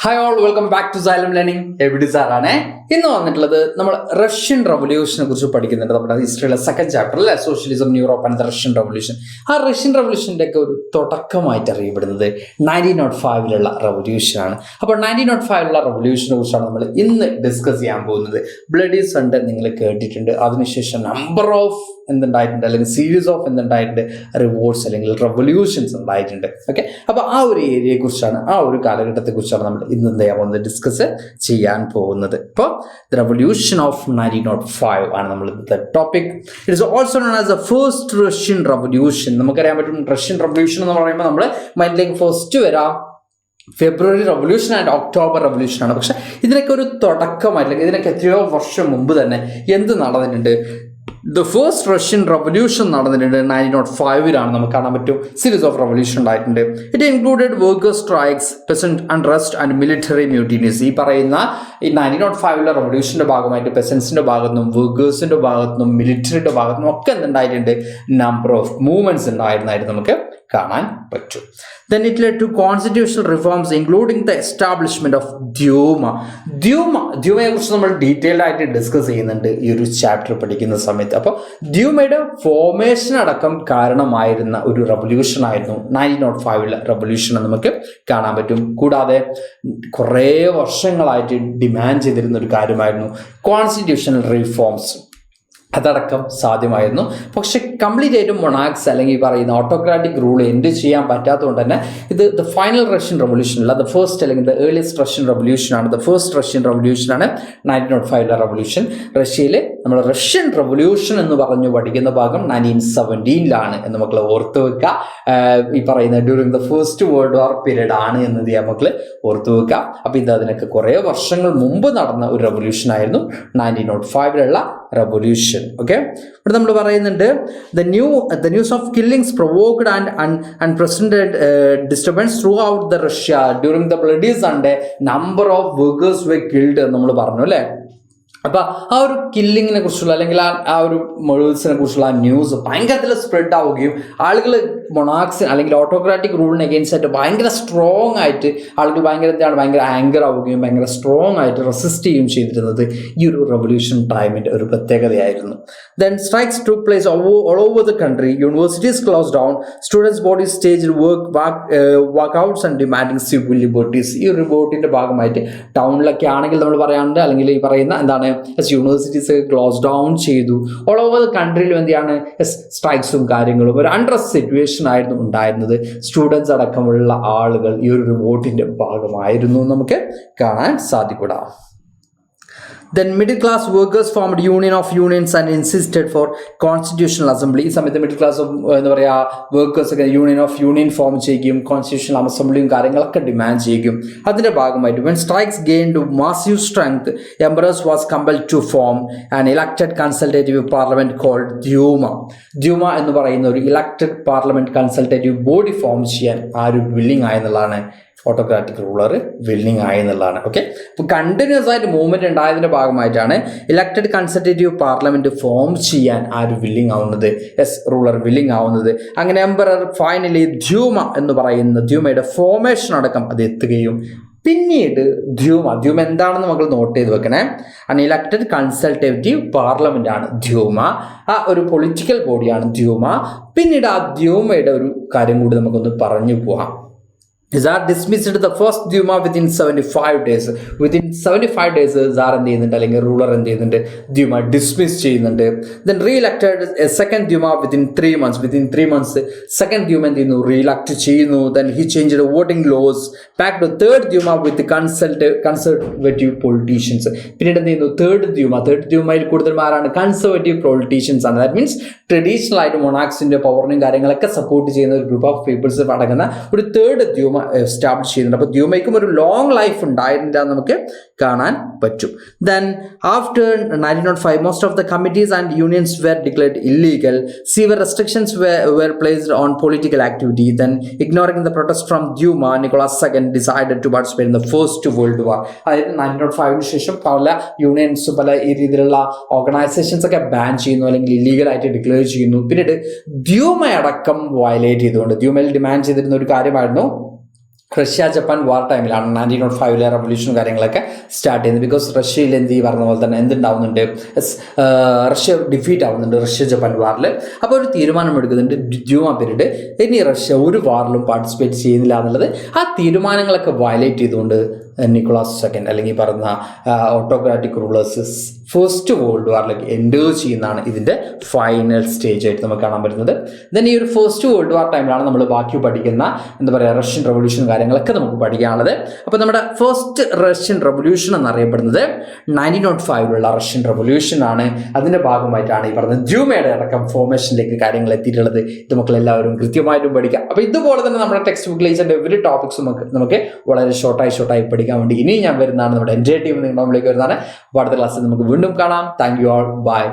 Hi all, welcome back to Xylem learning. എവിടെ സാറാണ് ഇന്ന് വന്നിട്ടുള്ളത്. നമ്മൾ റഷ്യൻ റവല്യൂഷനെ കുറിച്ച് പഠിക്കുന്നുണ്ട്. നമ്മുടെ ഹിസ്റ്ററിയിലെ സെക്കൻഡ് ചാപ്റ്റർ അല്ലെ, socialism Europe and the Russian revolution. ആ റഷ്യൻ റവല്യൂഷൻ്റെ ഒക്കെ ഒരു തുടക്കമായിട്ട് അറിയപ്പെടുന്നത് 1905 റവല്യൂഷനാണ്. അപ്പോൾ 1905 റവല്യൂഷനെ കുറിച്ചാണ് നമ്മൾ ഇന്ന് ഡിസ്കസ് ചെയ്യാൻ പോകുന്നത്. ബ്ലഡി സൺഡേ നിങ്ങൾ കേട്ടിട്ടുണ്ട്. അതിനുശേഷം നമ്പർ ഓഫ് എന്തുണ്ടായിട്ടുണ്ട്, അല്ലെങ്കിൽ സീരീസ് ഓഫ് എന്തുണ്ടായിട്ടുണ്ട്, റിവോൾട്ട്സ് അല്ലെങ്കിൽ റവല്യൂഷൻസ് ഉണ്ടായിട്ടുണ്ട്. ഓക്കെ, അപ്പോൾ ആ ഒരു ഏരിയയെ കുറിച്ചാണ്, ആ ഒരു കാലഘട്ടത്തെ കുറിച്ചാണ് നമ്മൾ ഇന്ന് എന്ത് ചെയ്യാൻ പോകുന്നത്, ഡിസ്കസ് ചെയ്യാൻ പോകുന്നത്. ഇപ്പോൾ ദ റവല്യൂഷൻ ഓഫ് 1905 ആണ് നമ്മൾ ഇന്നത്തെ topic. It is also known as the first Russian revolution. നമുക്കറിയാൻ പറ്റും, റഷ്യൻ റവല്യൂഷൻ എന്ന് പറയുമ്പോൾ നമ്മൾ മൈൻഡിലേക്ക് ഫസ്റ്റ് വരാം ഫെബ്രുവരി റവല്യൂഷൻ ആൻഡ് ഒക്ടോബർ റവല്യൂഷനാണ്. പക്ഷെ ഇതിനൊക്കെ ഒരു തുടക്കമായിട്ട്, അല്ലെങ്കിൽ ഇതിനൊക്കെ എത്രയോ വർഷം മുമ്പ് തന്നെ എന്ത് നടന്നിട്ടുണ്ട്, ദ ഫസ്റ്റ് റഷ്യൻ റവല്യൂഷൻ നടന്നിട്ടുണ്ട് 1905 നമുക്ക് കാണാൻ പറ്റും. സീരീസ് ഓഫ് റവല്യൂഷൻ ഉണ്ടായിട്ടുണ്ട്. It included workers strikes, peasant unrest and military mutinies. ഈ പറയുന്ന ഈ 1905 റവല്യൂഷൻ്റെ ഭാഗമായിട്ട് പെസൻസിൻ്റെ ഭാഗത്തുനിന്നും വർക്കേഴ്സിൻ്റെ ഭാഗത്തുനിന്നും മിലിറ്ററിയുടെ ഭാഗത്തുനിന്നും ഒക്കെ എന്തുണ്ടായിട്ടുണ്ട്, നമ്പർ ഓഫ് മൂവ്മെൻറ്റ്സ് ഉണ്ടായിരുന്നായിട്ട് നമുക്ക് കാണാൻ പറ്റും. Then it led to constitutional reforms including the establishment of Duma. Duma കുറിച്ച് നമ്മൾ ഡീറ്റെയിൽഡ് ആയിട്ട് ഡിസ്കസ് ചെയ്യുന്നുണ്ട് ഈ ഒരു ചാപ്റ്റർ പഠിക്കുന്ന സമയത്ത്. അപ്പോൾ ഡ്യൂമയുടെ ഫോർമേഷൻ അടക്കം കാരണമായിരുന്ന ഒരു റവല്യൂഷൻ ആയിരുന്നു 1905 റവല്യൂഷൻ എന്ന് നമുക്ക് കാണാൻ പറ്റും. കൂടാതെ കുറേ വർഷങ്ങളായിട്ട് ഡിമാൻഡ് ചെയ്തിരുന്ന ഒരു കാര്യമായിരുന്നു കോൺസ്റ്റിറ്റ്യൂഷണൽ റിഫോംസ്. അതടക്കം സാധ്യമായിരുന്നു. പക്ഷെ കംപ്ലീറ്റ് ആയിട്ടും മൊണാക്സ് അല്ലെങ്കിൽ പറയുന്ന ഓട്ടോക്രാറ്റിക് റൂൾ എൻഡ് ചെയ്യാൻ പറ്റാത്തതുകൊണ്ട് തന്നെ ഇത് ദ ഫൈനൽ റഷ്യൻ റവല്യൂഷൻ അല്ല, ദ ഫസ്റ്റ് അല്ലെങ്കിൽ ദ ഏർലിയസ്റ്റ് റഷ്യൻ റവല്യൂഷനാണ്. ദ ഫസ്റ്റ് റഷ്യൻ റവല്യൂഷനാണ് 1905 റവല്യൂഷൻ. റഷ്യയിൽ നമ്മൾ റഷ്യൻ റവല്യൂഷൻ എന്ന് പറഞ്ഞു പഠിക്കുന്ന ഭാഗം 1917 എന്ന് മക്കൾ ഓർത്ത് വെക്കുക. ഈ പറയുന്ന during the first world war period ആണ് എന്നത് മക്കൾ ഓർത്ത് വെക്കുക. അപ്പോൾ ഇത് അതിനൊക്കെ കുറേ വർഷങ്ങൾ മുമ്പ് നടന്ന ഒരു റവല്യൂഷൻ ആയിരുന്നു 1905 റവല്യൂഷൻ. ഓക്കെ, ഇവിടെ നമ്മൾ പറയുന്നുണ്ട് the news of killings provoked and unprecedented disturbance throughout the Russia during the bloody Sunday. Number of workers were killed എന്ന് നമ്മൾ പറഞ്ഞു അല്ലേ. അപ്പോൾ ആ ഒരു കില്ലിങ്ങിനെ കുറിച്ചുള്ള അല്ലെങ്കിൽ ആ ഒരു മൊഴൂസിനെ കുറിച്ചുള്ള ന്യൂസ് ഭയങ്കരത്തിൽ സ്പ്രെഡ് ആവുകയും ആളുകൾ മൊണാക്സിന് അല്ലെങ്കിൽ ഓട്ടോക്രാറ്റിക് റൂളിന് അഗെയിൻസ്റ്റ് ആയിട്ട് ഭയങ്കര സ്ട്രോങ് ആയിട്ട് ആളുകൾ ഭയങ്കര ആങ്കർ ആവുകയും ഭയങ്കര സ്ട്രോങ് ആയിട്ട് റെസിസ്റ്റ് ചെയ്യുകയും ചെയ്തിരുന്നത് ഈ ഒരു റവല്യൂഷൻ ടൈമിൻ്റെ ഒരു പ്രത്യേകതയായിരുന്നു. Then strikes took place all over the country. Universities closed down. Students' bodies staged walkouts and demanding civil liberties. ഈ റിപ്പോർട്ടിൻ്റെ ഭാഗമായിട്ട് ടൗണിലൊക്കെ ആണെങ്കിൽ നമ്മൾ പറയാറുണ്ട്, അല്ലെങ്കിൽ ഈ പറയുന്ന എന്താണ് യൂണിവേഴ്സിറ്റീസ് ക്ലോസ് ഡൗൺ ചെയ്തു. ഓൾ ഓവർ ദ കൺട്രിയിലും എന്താണ് സ്ട്രൈക്സും കാര്യങ്ങളും ഒരു അൺട്രസ്റ്റ് സിറ്റുവേഷൻ ആയിരുന്നു ഉണ്ടായിരുന്നത്. സ്റ്റുഡൻസ് അടക്കമുള്ള ആളുകൾ ഈ ഒരു റിവോൾട്ടിൻ്റെ ഭാഗമായിരുന്നു നമുക്ക് കാണാൻ സാധിക്കൂടാ. Then middle class workers formed union of unions and insisted for constitutional assembly. ഈ സമയത്ത് മിഡിൽ ക്ലാസ് എന്താ പറയുക വർക്കേഴ്സ് ഒക്കെ യൂണിയൻ ഓഫ് യൂണിയൻ ഫോം ചെയ്യുകയും കോൺസ്റ്റിറ്റ്യൂഷണൽ അസംബ്ലിയും കാര്യങ്ങളൊക്കെ ഡിമാൻഡ് ചെയ്യുകയും അതിൻ്റെ ഭാഗമായിട്ട് when strikes gained massive strength, emperors was compelled to form an elected consultative parliament called Duma. Duma എന്ന് പറയുന്ന ഒരു elected parliament consultative body form ചെയ്യാൻ ആരും വില്ലിങ് ആയെന്നുള്ളതാണ്, ഓട്ടോക്രാറ്റിക് റൂളർ വില്ലിങ് ആയി എന്നുള്ളതാണ്. ഓക്കെ, അപ്പോൾ കണ്ടിന്യൂസ് ആയിട്ട് മൂവ്മെൻറ്റ് ഉണ്ടായതിൻ്റെ ഭാഗമായിട്ടാണ് ഇലക്റ്റഡ് കൺസൾട്ടേറ്റീവ് പാർലമെൻറ്റ് ഫോം ചെയ്യാൻ ആര് വില്ലിങ് ആവുന്നത്, റൂളർ വില്ലിങ് ആവുന്നത്. അങ്ങനെ എംപറർ ഫൈനലി ദ്യൂമ എന്ന് പറയുന്ന ദ്യൂമയുടെ ഫോർമേഷൻ അടക്കം അത് എത്തുകയും പിന്നീട് ദ്യൂമ എന്താണെന്ന് നമ്മൾ നോട്ട് ചെയ്ത് വെക്കണേ. അൺഇലക്റ്റഡ് കൺസൾട്ടേറ്റീവ് പാർലമെൻ്റ് ആണ് ദ്യൂമ. ആ ഒരു പൊളിറ്റിക്കൽ ബോഡിയാണ് ദ്യൂമ. പിന്നീട് ആ ദ്യൂമയുടെ ഒരു കാര്യം കൂടി നമുക്കൊന്ന് പറഞ്ഞു പോകാം. Tsar dismissed the first Duma within 75 days. Within 75 days Tsar എന്ത് ചെയ്യുന്നുണ്ട്, അല്ലെങ്കിൽ റൂളർ എന്ത് ചെയ്യുന്നുണ്ട്, Duma ഡിസ്മിസ് ചെയ്യുന്നുണ്ട്. Then re-elected a second Duma within 3 months. Within 3 months second Duma എന്ത് ചെയ്യുന്നു, re-elect ചെയ്യുന്നു. Then he changed the voting laws. Back to third Duma with the conservative politicians. പിന്നീട് എന്ത് ചെയ്യുന്നു, തേർഡ് ദ്യൂമയിൽ കൂടുതൽമാരാണ് കൺസർവേറ്റീവ് പൊളിറ്റീഷ്യൻസ് ആണ്. That means traditional ആയിട്ട് മൊണാക്സിൻ്റെ പവറിനും കാര്യങ്ങളൊക്കെ support ചെയ്യുന്ന ഒരു ഗ്രൂപ്പ് ഓഫ് പീപ്പിൾസ് അടങ്ങുന്ന ഒരു തേർഡ് ദ്യൂമ എസ്റ്റാബ്ലിഷ് ചെയ്യുന്നുണ്ട്. അപ്പോൾ ദ്യൂമയ്ക്കും ഒരു ലോങ് ലൈഫ് ഉണ്ടായിരുന്നില്ല നമുക്ക് കാണാൻ പറ്റും. Then after 1905 most of the committees and unions were declared illegal. Severe restrictions were placed on political activity. Then ignoring the protest from Duma, Nicholas II decided to participate in the First World War. അതായത് 1905 ശേഷം പല യൂണിയൻസും പല ഈ രീതിയിലുള്ള organisations ഒക്കെ ban ചെയ്യുന്നു, അല്ലെങ്കിൽ ഇല്ലീഗലായിട്ട് declare ചെയ്യുന്നു. പിന്നീട് ദ്യൂമ അടക്കം വയലേറ്റ് ചെയ്തുകൊണ്ട് ദ്യൂമയിൽ ഡിമാൻഡ് ചെയ്തിരുന്ന ഒരു കാര്യമായിരുന്നു റഷ്യ ജപ്പാൻ വാർ ടൈമിലാണ് 1905 റവല്യൂഷനും കാര്യങ്ങളൊക്കെ സ്റ്റാർട്ട് ചെയ്യുന്നത്. ബിക്കോസ് റഷ്യയിൽ ഈ പറഞ്ഞ പോലെ തന്നെ എന്തുണ്ടാവുന്നുണ്ട്, റഷ്യ ഡിഫീറ്റ് ആവുന്നുണ്ട് റഷ്യ ജപ്പാൻ വാറിൽ. അപ്പോൾ ഒരു തീരുമാനം എടുക്കുന്നുണ്ട് ഡ്യൂമ പീരീഡ്, ഇനി റഷ്യ ഒരു വാറിലും പാർട്ടിസിപ്പേറ്റ് ചെയ്യുന്നില്ല എന്നുള്ളത്. ആ തീരുമാനങ്ങളൊക്കെ വയലേറ്റ് ചെയ്തുകൊണ്ട് നിക്കോളാസ് സെക്കൻഡ് അല്ലെങ്കിൽ പറഞ്ഞ ഓട്ടോക്രാറ്റിക് റൂളേഴ്സ് ഫസ്റ്റ് വേൾഡ് വാറിലേക്ക് എൻറ്റർ ചെയ്യുന്നതാണ് ഇതിൻ്റെ ഫൈനൽ സ്റ്റേജ് ആയിട്ട് നമുക്ക് കാണാൻ പറ്റുന്നത്. ദെൻ ഈ ഒരു ഫസ്റ്റ് വേൾഡ് വാർ ടൈമിലാണ് നമ്മൾ ബാക്കി പഠിക്കുന്ന എന്താ പറയുക റഷ്യൻ റവല്യൂഷനും കാര്യങ്ങളൊക്കെ നമുക്ക് പഠിക്കാനുള്ളത്. അപ്പോൾ നമ്മുടെ ഫസ്റ്റ് റഷ്യൻ റവല്യൂഷൻ എന്നറിയപ്പെടുന്നത് 1905 റഷ്യൻ റവല്യൂഷൻ ആണ്. അതിൻ്റെ ഭാഗമായിട്ടാണ് ഈ പറഞ്ഞ ഡ്യൂമയുടെ അടക്കം ഫോർമേഷനിലേക്ക് കാര്യങ്ങൾ എത്തിയിട്ടുള്ളത്. ഇത് മക്കളെല്ലാവരും കൃത്യമായിട്ടും പഠിക്കാം. അപ്പോൾ ഇതുപോലെ തന്നെ നമ്മുടെ ടെക്സ്റ്റ് ബുക്കിൽ എവരി ടോപ്പിക്സും നമുക്ക് വളരെ ഷോർട്ടായി പഠിക്കാൻ വേണ്ടി ഇനി ഞാൻ വരുന്നതാണ്, നമ്മുടെ എൻജോയ് ടീം നിങ്ങളുടെ മുമ്പിലേക്ക് വരുന്നതാണ്. അപ്പോൾ അടുത്ത ക്ലാസ്സിൽ നമുക്ക് വീണ്ടും കാണാം. Thank you all, by.